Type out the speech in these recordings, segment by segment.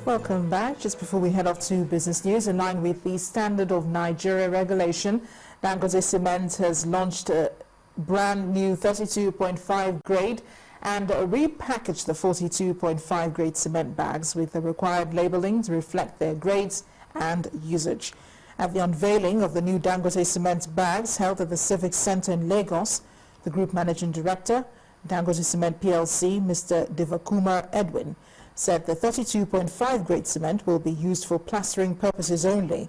Welcome back. Just before we head off to business news, in line with the Standard of Nigeria regulation, Dangote Cement has launched a brand new 32.5 grade and repackaged the 42.5 grade cement bags with the required labeling to reflect their grades and usage. At the unveiling of the new Dangote Cement bags held at the Civic Centre in Lagos, the Group Managing Director, Dangote Cement PLC, Mr. Divakumar Edwin, said the 32.5 grade cement will be used for plastering purposes only,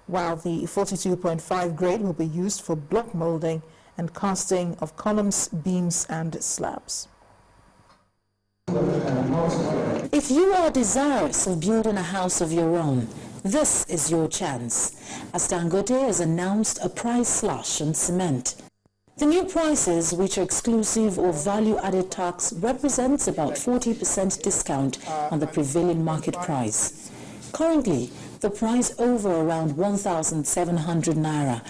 while the 42.5 grade will be used for block molding and casting of columns, beams and slabs. If you are desirous of building a house of your own, this is your chance, as Dangote has announced a price slash on cement. The new prices, which are exclusive or value-added tax, represents about 40% discount on the prevailing market price. Currently, the price over around 1,700 naira.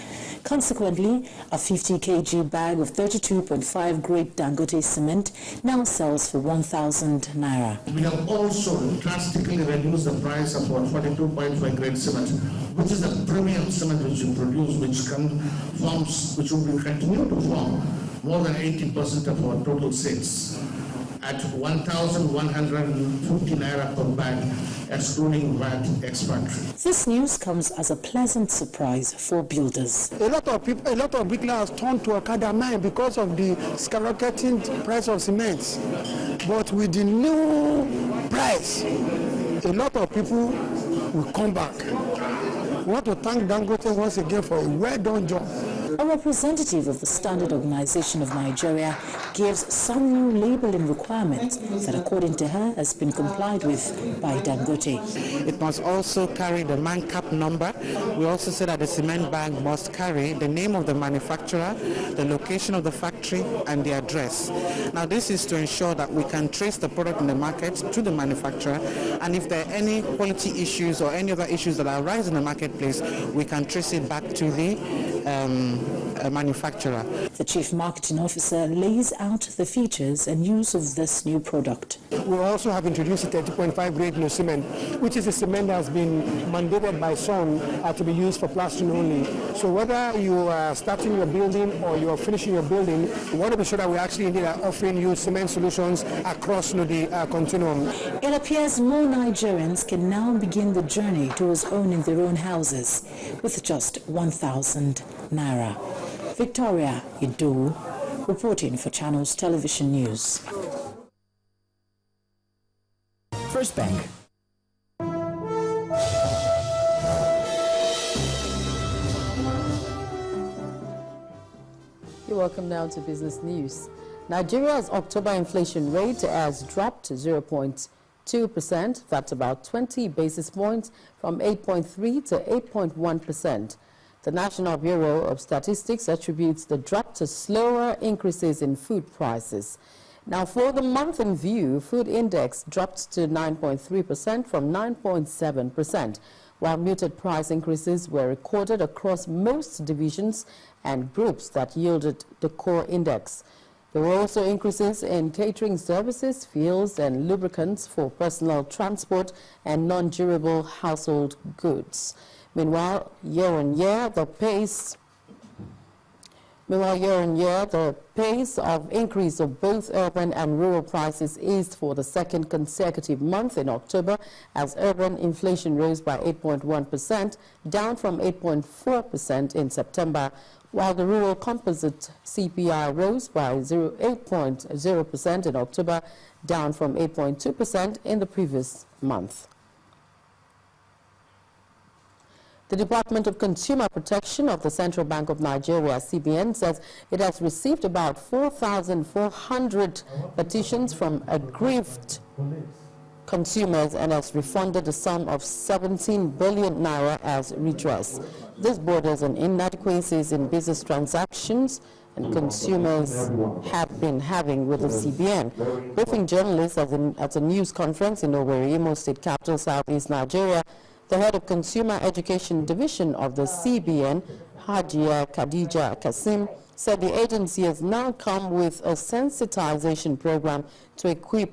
Consequently, a 50 kg bag of 32.5 grade Dangote cement now sells for 1,000 naira. We have also drastically reduced the price of our 42.5 grade cement, which is the premium cement which we produce, which will continue to form more than 80% of our total sales, at 1,150 naira per bag, excluding VAT ex-factory. This news comes as a pleasant surprise for builders. A lot of bricklayers turned to Okada mine because of the skyrocketing price of cement. But with the new price, a lot of people will come back. We want to thank Dangote once again for a well-done job. A representative of the Standard Organization of Nigeria gives some new labeling requirements that, according to her, has been complied with by Dangote. It must also carry the man cap number. We also say that the cement bag must carry the name of the manufacturer, the location of the factory, and the address. Now, this is to ensure that we can trace the product in the market to the manufacturer, and if there are any quality issues or any other issues that arise in the marketplace, we can trace it back to the manufacturer. The Chief Marketing Officer lays out the features and use of this new product. We also have introduced a 30.5 grade new cement, which is a cement that has been mandated by SON to be used for plastering only. So whether you are starting your building or you are finishing your building, we want to be sure that we actually indeed are offering you cement solutions across the continuum. It appears more Nigerians can now begin the journey towards owning their own houses with just 1,000 naira. Victoria Idu, reporting for Channels Television News. First Bank. You're welcome now to business news. Nigeria's October inflation rate has dropped to 0.2%. That's about 20 basis points from 8.3 to 8.1%. The National Bureau of Statistics attributes the drop to slower increases in food prices. Now, for the month in view, food index dropped to 9.3% from 9.7%, while muted price increases were recorded across most divisions and groups that yielded the core index. There were also increases in catering services, fuels and lubricants for personal transport and non-durable household goods. Meanwhile, year-on-year, the pace of increase of both urban and rural prices eased for the second consecutive month in October, as urban inflation rose by 8.1%, down from 8.4% in September, while the rural composite CPI rose by 8.0% in October, down from 8.2% in the previous month. The Department of Consumer Protection of the Central Bank of Nigeria, CBN, says it has received about 4,400 petitions from aggrieved consumers and has refunded a sum of 17 billion naira as redress. This borders on inadequacies in business transactions and consumers have been having with the CBN. Briefing journalists at a news conference in Owerri, Imo State capital, Southeast Nigeria, the head of Consumer Education Division of the CBN, Hajia Khadija Kasim, said the agency has now come with a sensitization program to equip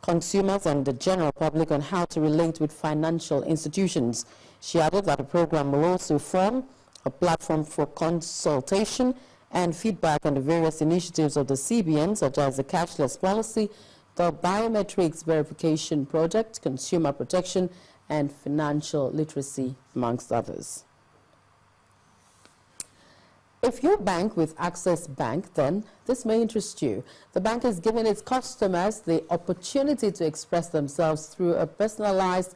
consumers and the general public on how to relate with financial institutions. She added that the program will also form a platform for consultation and feedback on the various initiatives of the CBN, such as the cashless policy, the biometrics verification project, consumer protection, and financial literacy, amongst others. If you bank with Access Bank, then this may interest you. The bank is giving its customers the opportunity to express themselves through a personalized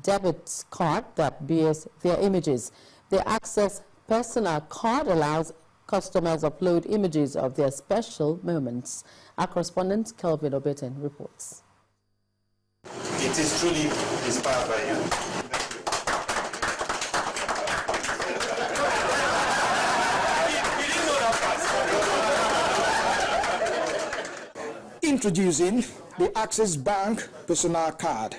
debit card that bears their images. The Access Personal Card allows customers upload images of their special moments. Our correspondent, Kelvin Obetin, reports. It is truly inspired by you. Introducing the Access Bank Personal Card.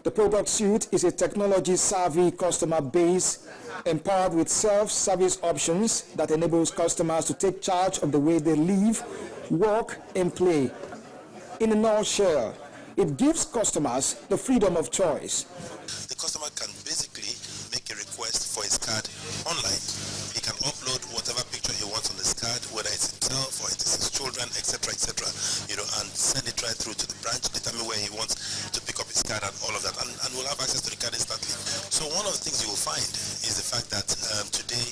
The product suite is a technology-savvy customer base empowered with self-service options that enables customers to take charge of the way they live, work, and play. In a nutshell, it gives customers the freedom of choice. The customer can basically make a request for his card online. He can upload whatever picture he wants on his card, whether it's himself or it is his children, etc., and send it right through to the branch, determine where he wants to pick up his card and all of that, and we'll have access to the card instantly. So one of the things you will find is the fact that today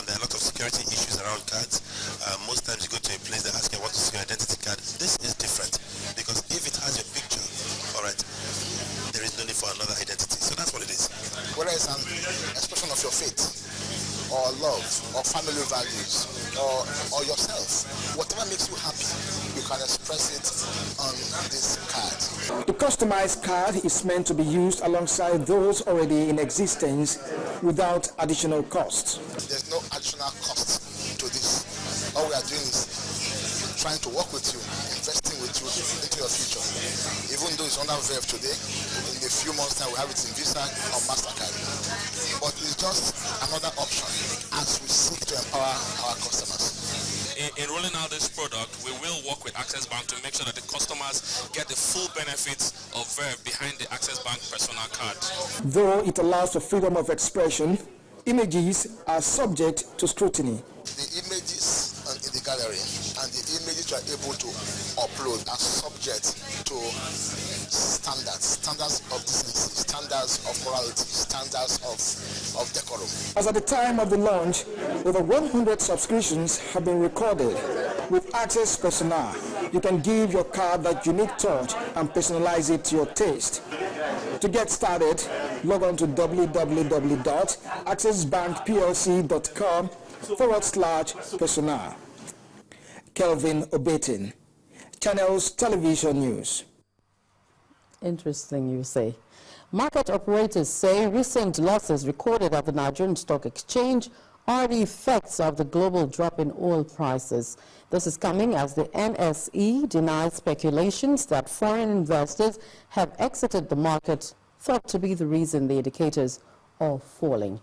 there are a lot of security issues around cards. Most times you go to a place, they ask you, what is your identity card? This is different, because if it has your picture, all right, there is no need for another identity. So that's what it is. Whether it's an expression of your faith, or love, or family values, or yourself, whatever makes you happy, you can express it on this card. The customized card is meant to be used alongside those already in existence without additional cost. There's no additional cost to this. All we are doing is trying to work with you, investing with you into your future. Even though it's under Verve today, in a few months' time we'll have it in Visa or MasterCard. But it's just another option as we seek to empower our customers. In rolling out this product, we will work with Access Bank to make sure that the customers get the full benefits of Verve behind the Access Bank personal card. Though it allows for freedom of expression, images are subject to scrutiny. The images in the gallery and the images you are able to upload are subject to standards of decency, standards of morality, standards of decorum. As at the time of the launch, over 100 subscriptions have been recorded. With Access Personal, you can give your card that unique touch and personalize it to your taste. To get started, log on to www.accessbankplc.com/personal. Kelvin Obetin, Channels Television News. Interesting, you say. Market operators say recent losses recorded at the Nigerian Stock Exchange are the effects of the global drop in oil prices. This is coming as the NSE denies speculations that foreign investors have exited the market, thought to be the reason the indicators are falling.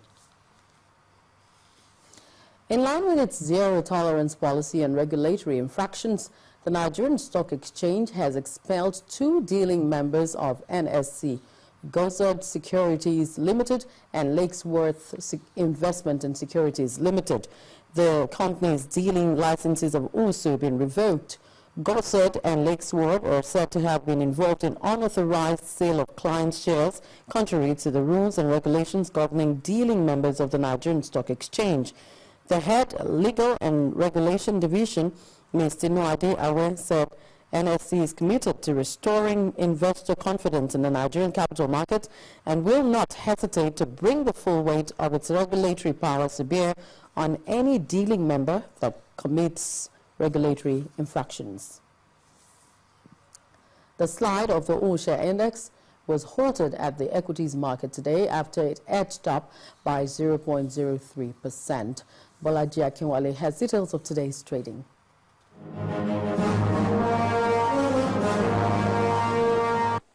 In line with its zero-tolerance policy and regulatory infractions, the Nigerian Stock Exchange has expelled 2 dealing members of NSE, Gozod Securities Limited and Lakesworth Investment and Securities Limited. The company's dealing licenses have also been revoked. Gozod and Lakesworth are said to have been involved in unauthorized sale of client shares, contrary to the rules and regulations governing dealing members of the Nigerian Stock Exchange. The head Legal and Regulation Division, Ms. Tinoade Awe, said NSE is committed to restoring investor confidence in the Nigerian capital market and will not hesitate to bring the full weight of its regulatory powers to bear on any dealing member that commits regulatory infractions. The slide of the all-share index was halted at the equities market today after it edged up by 0.03%. Bolaji Akinwale has details of today's trading.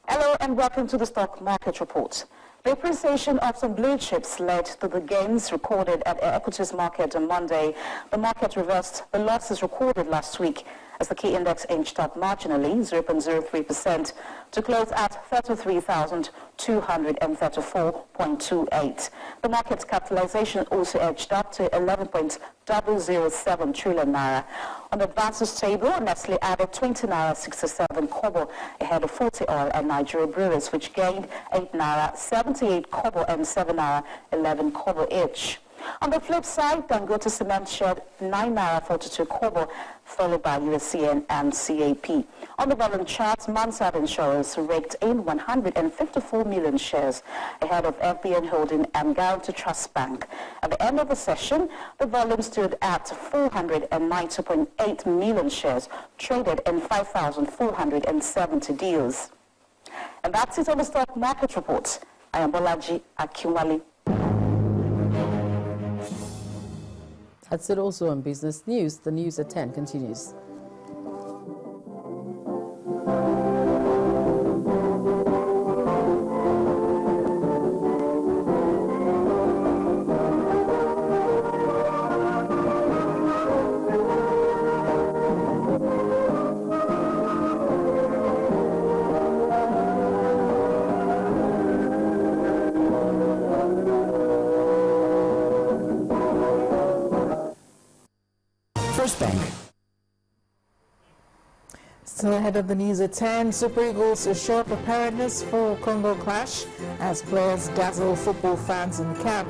Hello and welcome to the stock market report. The appreciation of some blue chips led to the gains recorded at the equities market on Monday. The market reversed the losses recorded last week as the key index inched up marginally, 0.03%, to close at 33,234.28. The market's capitalization also edged up to 11.007 trillion naira. On the advances table, Nestle added 20 naira 67 kobo ahead of 40 Oil and Nigeria Brewers, which gained 8 naira 78 kobo and 7 naira 11 kobo each. On the flip side, Dangote Cement shed 9 naira 42 kobo, followed by USCN and CAP. On the volume chart, Mansard Insurance raked in 154 million shares ahead of FBN Holding and Guaranty Trust Bank. At the end of the session, the volume stood at 490.8 million shares, traded in 5,470 deals. And that's it on the stock market report. I am Bolaji Akinwale. That's it also on Business News. The news at 10 continues. First Bank. So ahead of the news at 10, Super Eagles assure preparedness for Congo clash as players dazzle football fans in camp.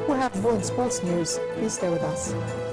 We'll have more in sports news. Please stay with us.